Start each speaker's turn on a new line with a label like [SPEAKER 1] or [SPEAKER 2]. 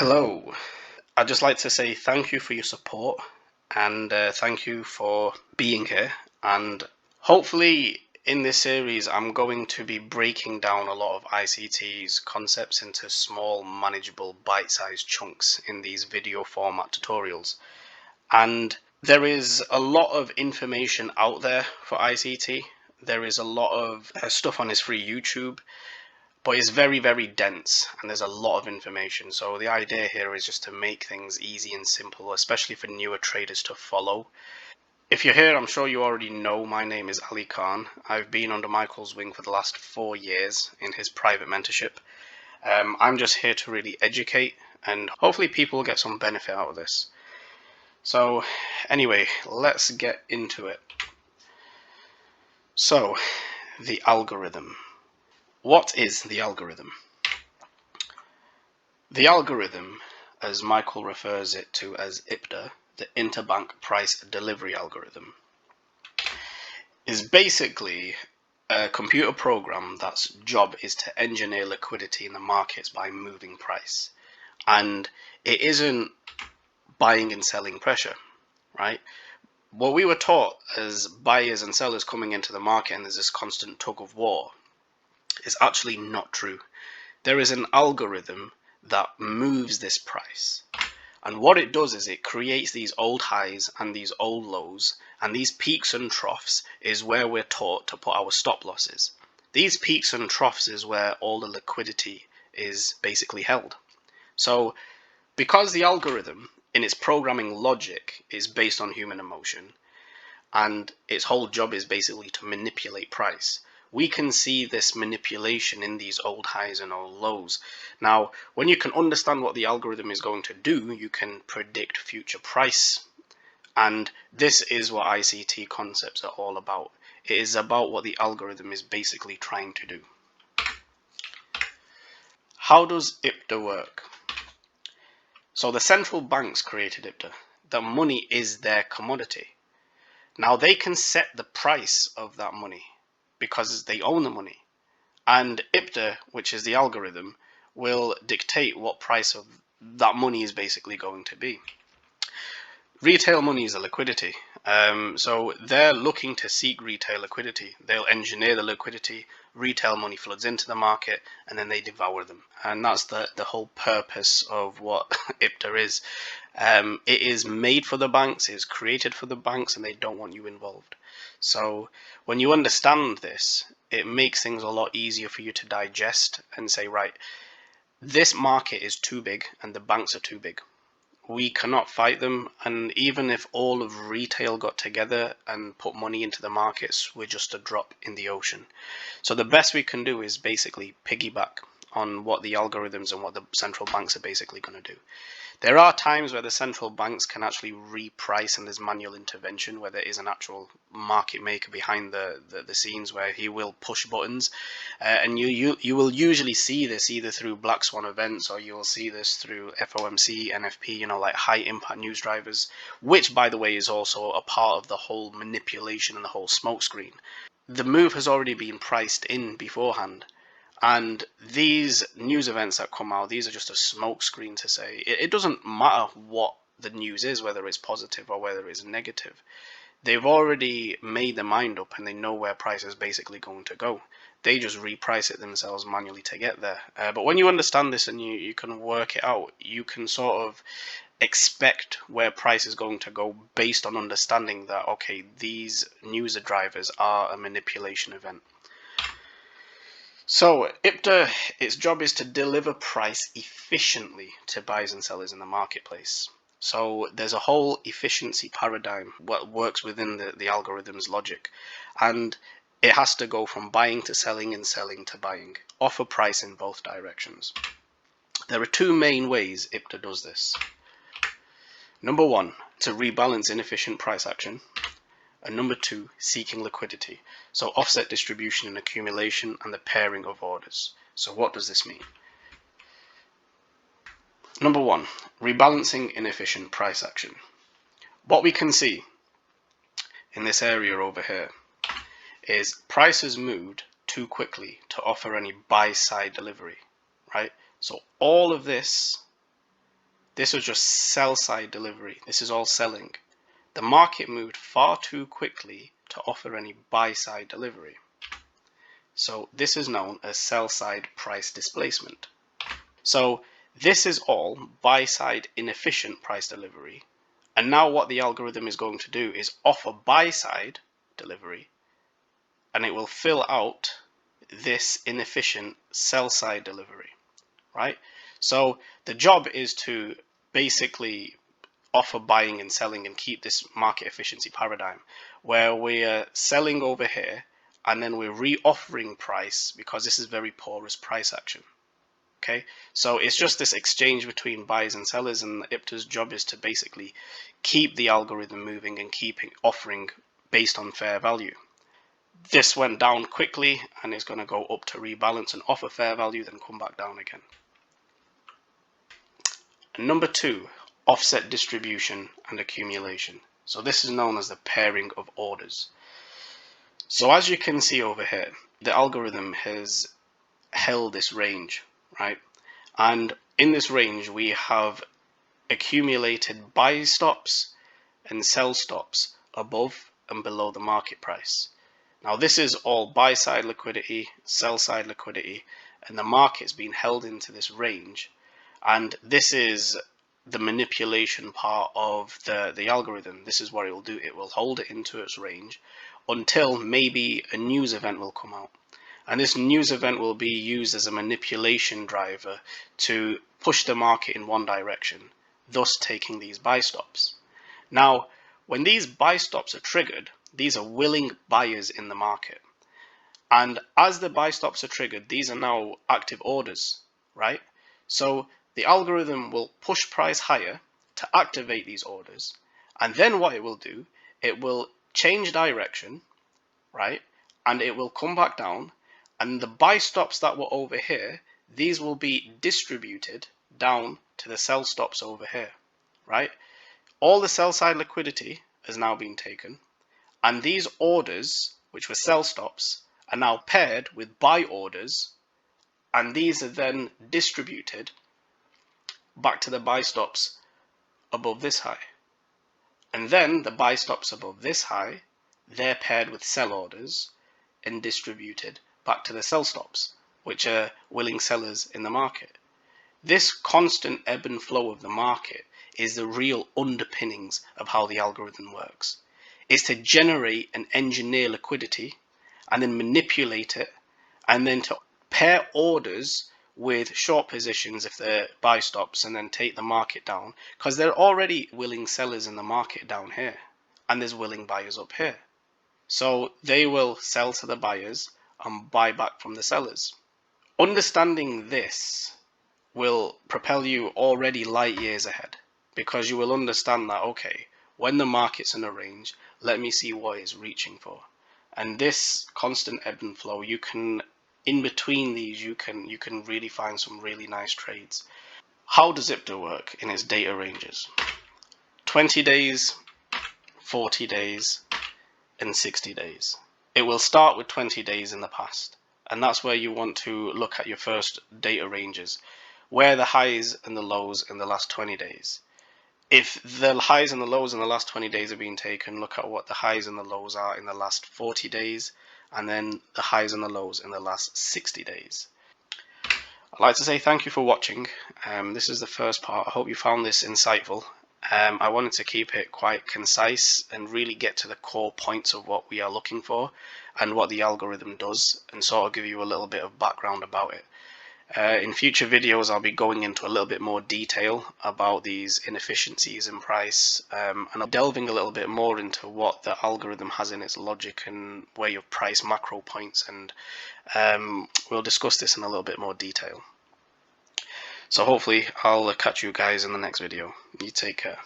[SPEAKER 1] Hello. I'd just like to say thank you for your support and thank you for being here. And hopefully, in this series, I'm going to be breaking down a lot of ICT's concepts into small, manageable, bite sized chunks in these video format tutorials. And there is a lot of information out there for ICT. There is a lot of stuff on his free YouTube. But it's very, very dense and there's a lot of information. So the idea here is just to make things easy and simple, especially for newer traders to follow. If you're here, I'm sure you already know my name is Ali Khan. I've been under Michael's wing for the last 4 years in his private mentorship. I'm just here to really educate and hopefully people will get some benefit out of this. So anyway, let's get into it. So, the algorithm. What is the algorithm? The algorithm, as Michael refers it to as IPDA, the Interbank Price Delivery Algorithm, is basically a computer program that's job is to engineer liquidity in the markets by moving price. And it isn't buying and selling pressure, right? What we were taught as buyers and sellers coming into the market and there's this constant tug of war is actually not true. There is an algorithm that moves this price. And what it does is it creates these old highs and these old lows, and these peaks and troughs is where we're taught to put our stop losses. These peaks and troughs is where all the liquidity is basically held. So because the algorithm in its programming logic is based on human emotion, and its whole job is basically to manipulate price, we can see this manipulation in these old highs and old lows. Now, when you can understand what the algorithm is going to do, you can predict future price. And this is what ICT concepts are all about. It is about what the algorithm is basically trying to do. How does IPDA work? So the central banks created IPDA. The money is their commodity. Now they can set the price of that money because they own the money. And IPDA, which is the algorithm, will dictate what price of that money is basically going to be. Retail money is a liquidity. So they're looking to seek retail liquidity. They'll engineer the liquidity, retail money floods into the market, and then they devour them. And that's the whole purpose of what IPDA is. It is made for the banks, it is created for the banks, and they don't want you involved. So when you understand this, it makes things a lot easier for you to digest and say, right, this market is too big and the banks are too big. We cannot fight them, and even if all of retail got together and put money into the markets, we're just a drop in the ocean. So the best we can do is basically piggyback on what the algorithms and what the central banks are basically going to do. There are times where the central banks can actually reprice and there's manual intervention where there is an actual market maker behind the scenes where he will push buttons, and you will usually see this either through black swan events or you will see this through FOMC, NFP, like high impact news drivers, which by the way is also a part of the whole manipulation and the whole smokescreen. The move has already been priced in beforehand. And these news events that come out, these are just a smokescreen to say it doesn't matter what the news is, whether it's positive or whether it's negative. They've already made their mind up and they know where price is basically going to go. They just reprice it themselves manually to get there. But when you understand this and you can work it out, you can sort of expect where price is going to go based on understanding that, okay, these news drivers are a manipulation event. So IPDA, its job is to deliver price efficiently to buyers and sellers in the marketplace. So there's a whole efficiency paradigm what works within the algorithm's logic, and it has to go from buying to selling and selling to buying, offer price in both directions. There are two main ways IPDA does this. Number one, to rebalance inefficient price action. And number two, seeking liquidity. So offset distribution and accumulation and the pairing of orders. So what does this mean? Number one, rebalancing inefficient price action. What we can see in this area over here is prices moved too quickly to offer any buy side delivery, right? So all of this this was just sell side delivery. This is all selling. The market moved far too quickly to offer any buy side delivery. So this is known as sell side price displacement. So this is all buy side inefficient price delivery. And now what the algorithm is going to do is offer buy side delivery, and it will fill out this inefficient sell side delivery, right? So the job is to basically offer buying and selling and keep this market efficiency paradigm where we're selling over here and then we're re-offering price because this is very porous price action. Okay, so it's just this exchange between buyers and sellers, and IPTA's job is to basically keep the algorithm moving and keeping offering based on fair value. This went down quickly and it's going to go up to rebalance and offer fair value, then come back down again. And number 2, offset distribution and accumulation. So this is known as the pairing of orders. So as you can see over here, the algorithm has held this range, right? And in this range we have accumulated buy stops and sell stops above and below the market price. Now this is all buy side liquidity, sell side liquidity, and the market's been held into this range, and this is the manipulation part of the algorithm. This is what it will do. It will hold it into its range until maybe a news event will come out. And this news event will be used as a manipulation driver to push the market in one direction, thus taking these buy stops. Now, when these buy stops are triggered, these are willing buyers in the market. And as the buy stops are triggered, these are now active orders, right? So the algorithm will push price higher to activate these orders. And then what it will do, it will change direction, right? And it will come back down. And the buy stops that were over here, these will be distributed down to the sell stops over here, right? All the sell side liquidity has now been taken, and these orders, which were sell stops, are now paired with buy orders, and these are then distributed back to the buy stops above this high. And then the buy stops above this high, they're paired with sell orders and distributed back to the sell stops, which are willing sellers in the market. This constant ebb and flow of the market is the real underpinnings of how the algorithm works. It's to generate and engineer liquidity and then manipulate it, and then to pair orders with short positions if they're buy stops, and then take the market down, because there are already willing sellers in the market down here and there's willing buyers up here. So they will sell to the buyers and buy back from the sellers. Understanding this will propel you already light years ahead, because you will understand that, okay, when the market's in a range, let me see what it's reaching for. And this constant ebb and flow, you can, in between these, you can really find some really nice trades. How does IPTA work in its data ranges? 20 days, 40 days, and 60 days. It will start with 20 days in the past, and that's where you want to look at your first data ranges, where the highs and the lows in the last 20 days. If the highs and the lows in the last 20 days have been taken, look at what the highs and the lows are in the last 40 days, and then the highs and the lows in the last 60 days. I'd like to say thank you for watching. This is the first part. I hope you found this insightful. I wanted to keep it quite concise and really get to the core points of what we are looking for and what the algorithm does, and sort of give you a little bit of background about it. In future videos I'll be going into a little bit more detail about these inefficiencies in price, and I'm delving a little bit more into what the algorithm has in its logic and way of price macro points, and we'll discuss this in a little bit more detail. So hopefully I'll catch you guys in the next video. You take care.